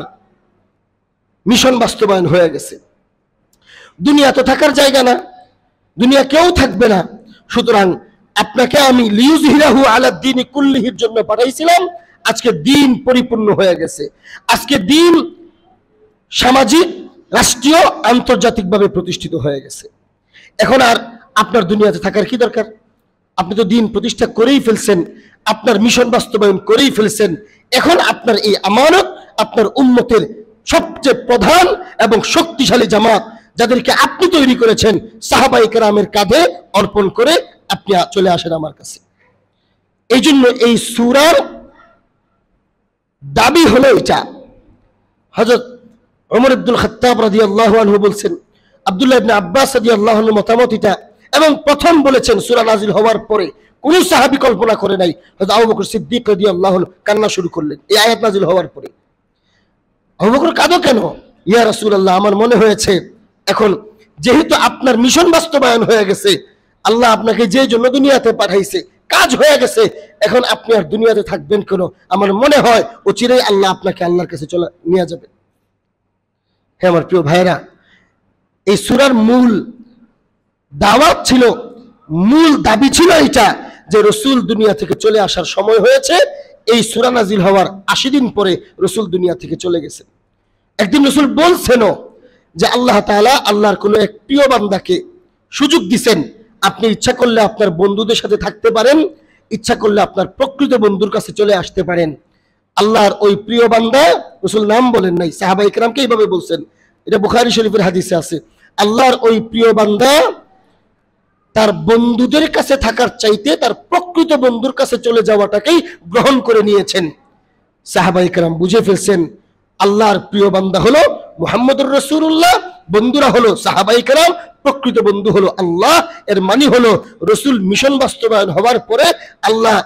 মিশন বাস্তবায়ন হয়ে গেছে। দুনিয়া তো থাকার জায়গা না, দুনিয়া কেউ থাকবে না, সুতরাং আপনাকে আমি লিইউযহিরাহু আলাদ দ্বীনি কুল্লিহির জন্য পাঠাইছিলাম। আজকে দিন পরিপূর্ণ হয়ে গেছে। আজকে দিন সামাজিক, রাষ্ট্রীয়, আন্তর্জাতিকভাবে প্রতিষ্ঠিত হয়ে গেছে। এখন আর আপনার দুনিয়াতে থাকার কি দরকার? আপনি তো দিন প্রতিষ্ঠা করেই ফেলছেন, আপনার মিশন বাস্তবায়ন করেই ফেলছেন। এখন আপনার এই আমানত আপনার উম্মতের সবচেয়ে প্রধান এবং শক্তিশালী জামাত, যাদেরকে আপনি তৈরি করেছেন, সাহাবায়ে কেরামের কাঁধে অর্পণ করে আপনি চলে আসেন আমার কাছে। এই জন্য এই সূরার দাবি হলো এটা। হযরত ওমর ইবনুল খাত্তাব রাদিয়াল্লাহু আনহু বলছেন, আব্দুল্লাহ ইবনে আব্বাস রাদিয়াল্লাহু আনহু মতামত এটা, এবং প্রথম বলেছেন সূরা নাজিল হওয়ার পরে কোন সাহাবী কল্পনা করে নাই। হযরত আবু বকর সিদ্দিক রাদিয়াল্লাহু আনহু কান্না শুরু করলেন এই আয়াত নাজিল হওয়ার পরে। আবু বকর কাঁদো কেন? ইয়া রাসূলুল্লাহ, আমার মনে হয়েছে এখন যেহেতু আপনার মিশন বাস্তবায়ন হয়ে গেছে, আল্লাহ আপনাকে যে জন্য দুনিয়াতে পাঠাইছে, কাজ হয়ে গেছে, এখন আপনি আর দুনিয়াতে থাকবেন কেন? আমার মনে হয় অচিরেই আল্লাহ আপনাকে আল্লাহর কাছে চলে নিয়ে যাবে। হ্যাঁ আমার প্রিয় ভাইরা, এই সূরার মূল দাওয়াত ছিল, মূল দাবি ছিল এটা যে রাসূল দুনিয়া থেকে চলে আসার সময় হয়েছে। এই সূরা নাজিল হওয়ার 80 দিন পরে রাসূল দুনিয়া থেকে চলে গেছেন। একদিন রাসূল বলছেনও যে আল্লাহ তাআলা আল্লাহর কোন এক প্রিয় বান্দাকে সুযোগ দিবেন, আপনি ইচ্ছা করলে আপনার বন্ধুদের সাথে থাকতে পারেন, ইচ্ছা করলে আপনার প্রকৃত বন্ধুর কাছে চলে আসতে পারেন। আল্লাহর ওই প্রিয় বান্দা, রাসূল নাম বলেন নাই, সাহাবায়ে কেরামকে এইভাবে বলছেন, এটা বুখারী শরীফের হাদিসে আছে। আল্লাহর ওই প্রিয় বান্দা তার বন্ধুদের কাছে থাকার চাইতে তার প্রকৃত বন্ধুর কাছে চলে যাওয়াটাকেই গ্রহণ করে নিয়েছেন। সাহাবায়ে কেরাম বুঝে ফেলছেন আল্লাহর প্রিয় বান্দা হলো মুহাম্মদুর রাসূলুল্লাহ, বন্ধুরা হলো সাহাবায়ে কেরাম, প্রকৃত বন্ধু হলো আল্লাহ। এর মানে হলো রাসূল মিশন বাস্তবায়ন হওয়ার পরে আল্লাহ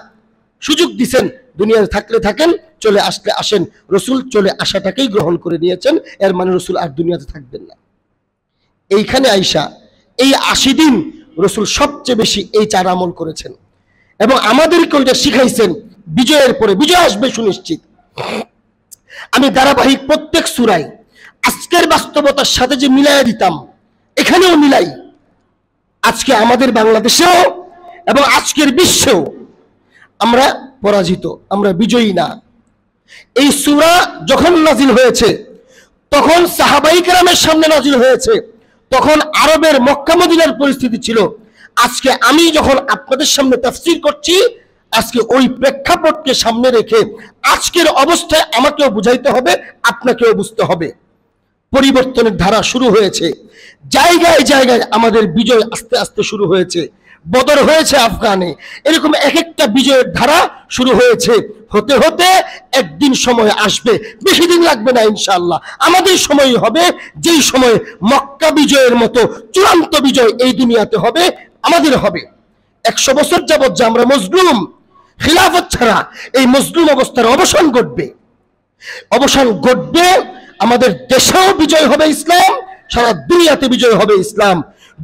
সুযোগ দিবেন, দুনিয়ায় থাকলে থাকেন, চলে আসলে আসেন। রাসূল চলে আসাটাকেই গ্রহণ করে নিয়েছেন, এর মানে রাসূল আর দুনিয়াতে থাকবেন না। এইখানে আয়েশা এই 80 দিন রাসূল সবচেয়ে বেশি এই 4 আমল করেছেন এবং আমাদেরকে ওইটা শিখাইছেন। বিজয়ের পরে, বিজয় আসবে সুনিশ্চিত, আমি ধারাবাহিক প্রত্যেক সূরায় আজকের বাস্তবতার সাথে যে মিলাই দিতাম, এখানেও মিলাই। আজকে আমাদের বাংলাদেশেও এবং আজকের বিশ্বেও আমরা পরাজিত, আমরা বিজয়ী না। এই সূরা যখন নাজিল হয়েছে তখন সাহাবায়ে কেরামের সামনে নাজিল হয়েছে, তখন আরবের মক্কা মদিনার পরিস্থিতি ছিল। আজকে আমি যখন আপনাদের সামনে তাফসীর করছি, আজকে ওই প্রেক্ষাপটকে সামনে রেখে আজকের অবস্থায় আমাকেও বুঝাইতে হবে, আপনাকেও বুঝতে হবে। পরিবর্তনের ধারা শুরু হয়েছে, জায়গায় জায়গায় আমাদের বিজয় আস্তে আস্তে শুরু হয়েছে। বদর হয়েছে আফগানে, এরকম এক একটা বিজয়ের ধারা শুরু হয়েছে। হতে হতে একদিন সময় আসবে, বেশি দিন লাগবে না ইনশাআল্লাহ, আমাদের সময় হবে যেই সময় মক্কা বিজয়ের মতো চূড়ান্ত বিজয় এই দুনিয়াতে হবে, আমাদের হবে। 100 বছর যাবত যে আমরা মজলুম, খিলাফত ছাড়া এই মজলুম অবস্থার অবসান ঘটবে, অবসান ঘটবে। আমাদের দেশেও বিজয় হবে ইসলাম, সারা দুনিয়াতে বিজয় হবে ইসলাম।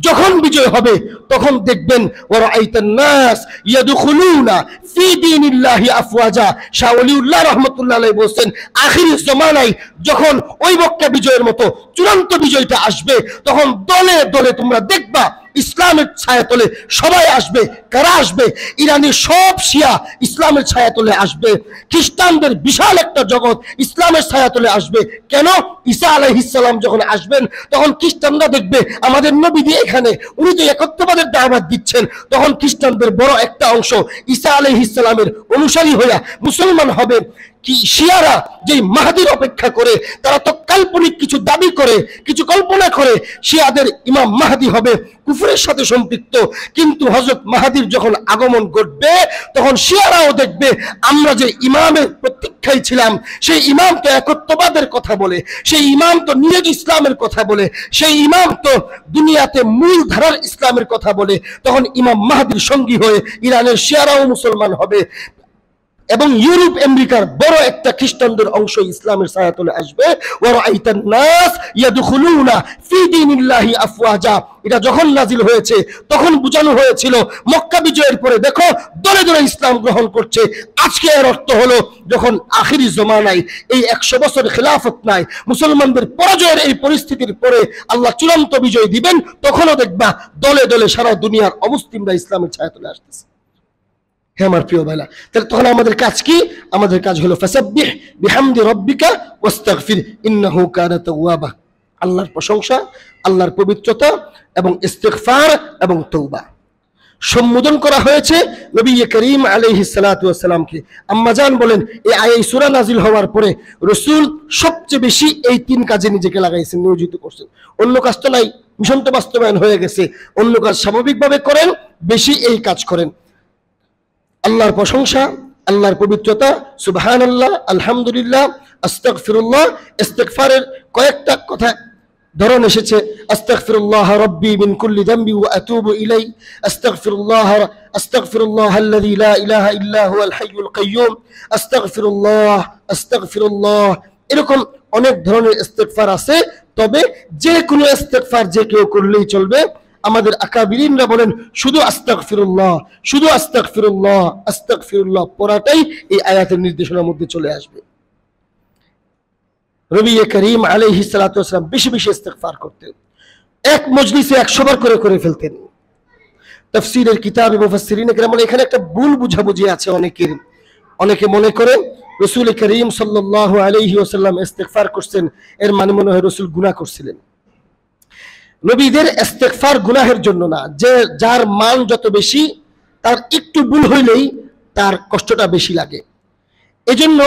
যখন বিজয় হবে তখন দেখবেন ওয়ারাআইতান নাস ইয়াদখুলুনা ফি দীনিল্লাহি আফওয়াজা। শাহ ওলিউল্লাহ রাহমাতুল্লাহ আলাইহি বলেন, আখির জামানায় যখন ওই মক্কা বিজয়ের মতো চূড়ান্ত বিজয়টা আসবে, তখন দলে দলে তোমরা দেখবা ইসলামের ছায়াতলে সবাই আসবে। কারা আসবে? ইরানের সব শিয়া ইসলামের ছায়াতলে আসবে। খ্রিস্টানদের বিশাল একটা জগৎ ইসলামের ছায়াতলে আসবে। কেন? ঈসা আলাইহিস সালাম যখন আসবেন তখন খ্রিস্টানরা দেখবে আমাদের নবী দিয়ে এখানে, উনি তো একত্ববাদের দাওয়াত দিচ্ছেন। তখন খ্রিস্টানদের বড় একটা অংশ ঈসা আলাইহিস সালামের অনুসারী হইয়া মুসলমান হবে। কি শিয়ারা যেই মাহদির অপেক্ষা করে, তারা তো কাল্পনিক কিছু দাবি করে, কিছু কল্পনা করে শিয়াদের ইমাম মাহদি হবে, কুফরের সাথে সম্পৃক্ত। কিন্তু হযরত মাহদির যখন আগমন ঘটবে তখন শিয়ারাও দেখবে আমরা যে ইমামের প্রতীক্ষায় ছিলাম, সেই ইমাম তো একত্ববাদের কথা বলে, সেই ইমাম তো নিজ ইসলামের কথা বলে, সেই ইমাম তো দুনিয়াতে মূল ধারার ইসলামের কথা বলে। তখন ইমাম মাহদির সঙ্গী হয়ে ইরানের শিয়ারাও মুসলমান হবে এবং ইউরোপ আমেরিকার বড় একটা খ্রিস্টানদের অংশ ইসলামের ছায়াতলে আসবে। ওয়ারাআইতান নাস ইয়াদখুলুনা ফি দীনিল্লাহি আফওয়াজা। এটা যখন নাজিল হয়েছে তখন বোঝানো হয়েছিল মক্কা বিজয়ের পরে দেখো দলে দলে ইসলাম গ্রহণ করছে। আজকে এর অর্থ হলো যখন আখিরি জমানায় এই 100 বছর খিলাফত নাই, মুসলমানদের পরাজয়ের এই পরিস্থিতির পরে আল্লাহ চূড়ান্ত বিজয় দিবেন, তখনও দেখবা দলে দলে সারা দুনিয়ার অমুসলিমরা ইসলামের ছায়াতলে আসতেছে। হ্যাঁ আমার প্রিয় ভাইরা, তাহলে তখন আমাদের কাজ কি? আমাদের কাজ হলো ফাসাব্বিহ বিহামদি রাব্বিকা ওয়াস্তাগফির ইন্নাহু কানা তাওয়াবা। আল্লাহর প্রশংসা, আল্লাহর পবিত্রতা এবং ইস্তিগফার এবং তওবা সম্বোধন করা হয়েছে নবী করিম আলাইহিস সালাতু ওয়াস সালামকে। আম্মা জান বলেন, এই সূরা নাজিল হওয়ার পরে রাসূল সবচেয়ে বেশি এই 3 কাজে নিজেকে লাগাইছেন, নিয়োজিত করছেন। অন্য কাজ তো নাই, মিশন তো বাস্তবায়ন হয়ে গেছে। অন্য কাজ স্বাভাবিকভাবে করেন, বেশি এই কাজ করেন। আল্লাহর প্রশংসা, আল্লাহর পবিত্রতা, সুবহানাল্লাহ, আলহামদুলিল্লাহ, আস্তাগফিরুল্লাহ। ইস্তিগফারের কয়েকটা কথা ধরন এসেছে। আস্তাগফিরুল্লাহ রাব্বি মিন কুল্লি যামবি ওয়া আতুবু ইলাই, আস্তাগফিরুল্লাহ আল্লাযী লা ইলাহা ইল্লা হুয়াল হাইয়ুল কাইয়্যুম, আস্তাগফিরুল্লাহ। এরকম অনেক ধরনের ইস্তিগফার আছে। তবে যে কোনো ইস্তিগফার যে কেউ করলেই চলবে। আমাদের আকাবিরিনরা বলেন শুধু আস্তাগফিরুল্লাহ, শুধু আস্তাগফিরুল্লাহ, আস্তাগফিরুল্লাহ পড়াটাই এই আয়াতের নির্দেশনার মধ্যে চলে আসবে। নবী করিম আলাইহিস সালাতু ওয়াস সালাম বেশি বেশি ইস্তিগফার করতেন। এক মজলিসে 100 বার করে ফেলতেন। তাফসীরের কিতাবে মুফাসসিরিন কেরাম এখানে একটা ভুল বুঝাবুঝি আছে অনেকের। অনেকে মনে করে রাসূল করিম সাল্লাল্লাহু আলাইহি ওয়াসাল্লাম ইস্তিগফার করছেন, এর মানে মনে হয় রাসূল গুনাহ করছিলেন। নবীদের ইস্তিগফার গুনাহের জন্য না, যে যার মান যত বেশি তার একটু ভুল হইলেই তার কষ্টটা বেশি লাগে। এজন্য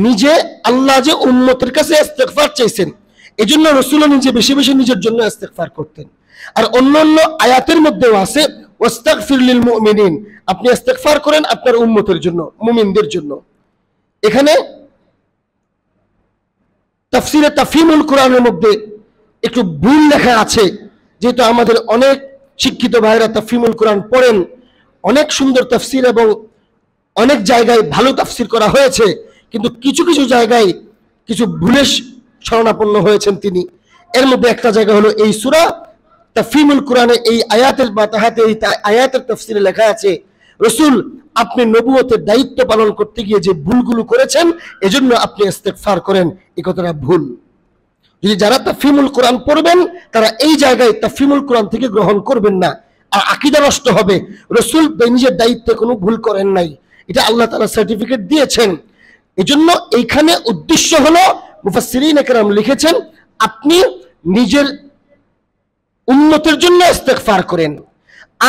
নিজে আল্লাহ যে উম্মতের কাছে ইস্তিগফার চাইছেন, এজন্য রাসূল নিজে বেশি বেশি নিজের জন্য ইস্তিগফার করতেন। আর অন্যান্য আয়াতের মধ্যেও আছে ওয়াস্তাগফির লিল মুমিনিন, আপনি ইস্তিগফার করেন আপনার উম্মতের জন্য, মুমিনদের জন্য। এখানে তাফসীরে তাফহিমুল কোরআনের মধ্যে একটু ভুল লেখা আছে। যেহেতু আমাদের অনেক শিক্ষিত ভাইরা তাফহিমুল কোরআন পড়েন, অনেক সুন্দর তাফসীর এবং অনেক জায়গায় ভালো তাফসীর করা হয়েছে, কিন্তু কিছু কিছু জায়গায় কিছু ভুলের শরণাপন্ন হয়েছেন তিনি। এর মধ্যে একটা জায়গা হলো এই সূরা তাফহিমুল কোরআনে এই আয়াতের বাতাহাতে এই আয়াতের তাফসীরে লেখা আছে রাসূল আপনি নবুয়তের দায়িত্ব পালন করতে গিয়ে যে ভুলগুলো করেছেন এজন্য আপনি ইস্তেগফার করেন, এই কথাটা ভুল। যদি যারা তাফহিমুল কোরআন পড়বেন তারা এই জায়গায় তাফহিমুল কোরআন থেকে গ্রহণ করবেন না, আর আকীদা নষ্ট হবে। রাসূল নিজের দায়িত্বে কোনো ভুল করেন নাই, এটা আল্লাহ তাআলা সার্টিফিকেট দিয়েছেন। এজন্য এইখানে উদ্দেশ্য হলো, মুফাসসিরিন একরাম লিখেছেন, আপনি নিজের উম্মতের জন্য ইস্তেগফার করেন।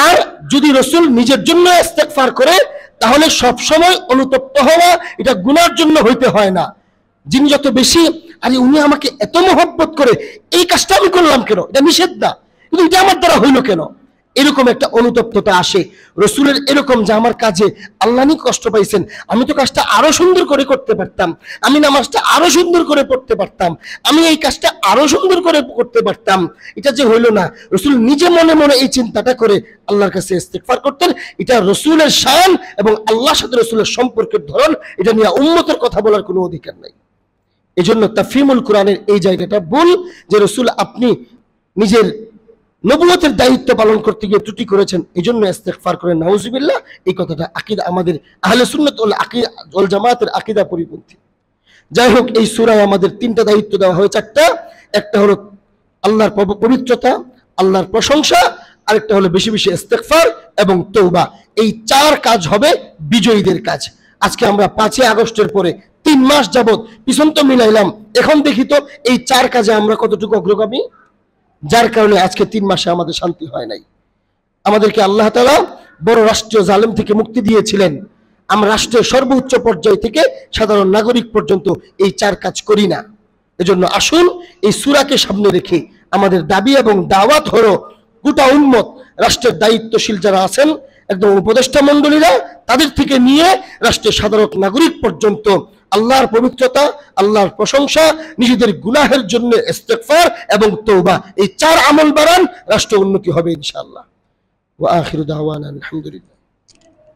আর যদি রাসূল নিজের জন্য ইস্তেগফার করে তাহলে সব সময় অনুতপ্ত হওয়া এটা গুনার জন্য হইতে হয় না। যিনি যত বেশি, আরে উনি আমাকে এত মহব্বত করে, এই কাজটা আমি করলাম কেন, এটা নিষেধ না, কিন্তু এটা আমার দ্বারা হইল কেন, এরকম একটা অনুতপ্ততা আসে। রাসূলের এরকম যে আমার কাজে আল্লাহ নি কষ্ট পাইছেন, আমি তো কাজটা আরো সুন্দর করে করতে পারতাম, আমি নামাজটা আরো সুন্দর করে পড়তে পারতাম, আমি এই কাজটা আরো সুন্দর করে করতে পারতাম, এটা যে হইল না। রাসূল নিজে মনে মনে এই চিন্তাটা করে আল্লাহর কাছে ইস্তেগফার করতেন। এটা রাসূলের শান এবং আল্লাহর সাথে রাসূলের সম্পর্কের ধরন, এটা নিয়ে উম্মতের কথা বলার কোনো অধিকার নাই। এজন্য তাফহিমুল কোরআনের এই জায়গাটা ভুল, যে রাসূল আপনি নিজের নবুয়তের দায়িত্ব পালন করতে গিয়ে ত্রুটি করেছেন, এজন্য ইস্তেগফার করেন, নাউজুবিল্লাহ। এই কথাটা আকীদা, আমাদের আহলে সুন্নাত ওয়াল জামাতের আকীদা পরিপন্থী। যাই হোক, এই সূরায় আমাদের তিনটা দায়িত্ব দেওয়া হয়, চারটা। একটা হলো আল্লাহর পবিত্রতা, আল্লাহর প্রশংসা, আরেকটা হলো বেশি বেশি ইস্তেগফার এবং তওবা। এই চার কাজ হবে বিজয়ীদের কাজ। আজকে আমরা 5 আগস্টের পরে 3 মাস যাবত পিছন তো মিলাইলাম, এখন দেখি তো এই চার কাজে আমরা কতটুকু অগ্রগামী। যার কারণে আজকে 3 মাসে আমাদের শান্তি হয় নাই। আমাদেরকে আল্লাহ তাআলা বড় রাষ্ট্রীয় জালেম থেকে মুক্তি দিয়েছিলেন, আমরা রাষ্ট্রের সর্বোচ্চ পর্যায় থেকে সাধারণ নাগরিক পর্যন্ত এই চার কাজ করি না। এজন্য আসুন এই সূরাকে সামনে রেখে আমাদের দাবি এবং দাওয়াত হলো, গোটা উম্মত, রাষ্ট্রের দায়িত্বশীল যারা আছেন, একদম উপদেষ্টা মণ্ডলীরা, তাদের থেকে নিয়ে রাষ্ট্রের সাধারণ নাগরিক পর্যন্ত আল্লাহর পবিত্রতা, আল্লাহর প্রশংসা, নিজেদের গুনাহের জন্য ইস্তেগফার এবং তওবা, এই চার আমল বাড়ান, রাষ্ট্র উন্নতি হবে ইনশাআল্লাহ। ওয়া আখিরু দাওয়ানা আলহামদুলিল্লাহ।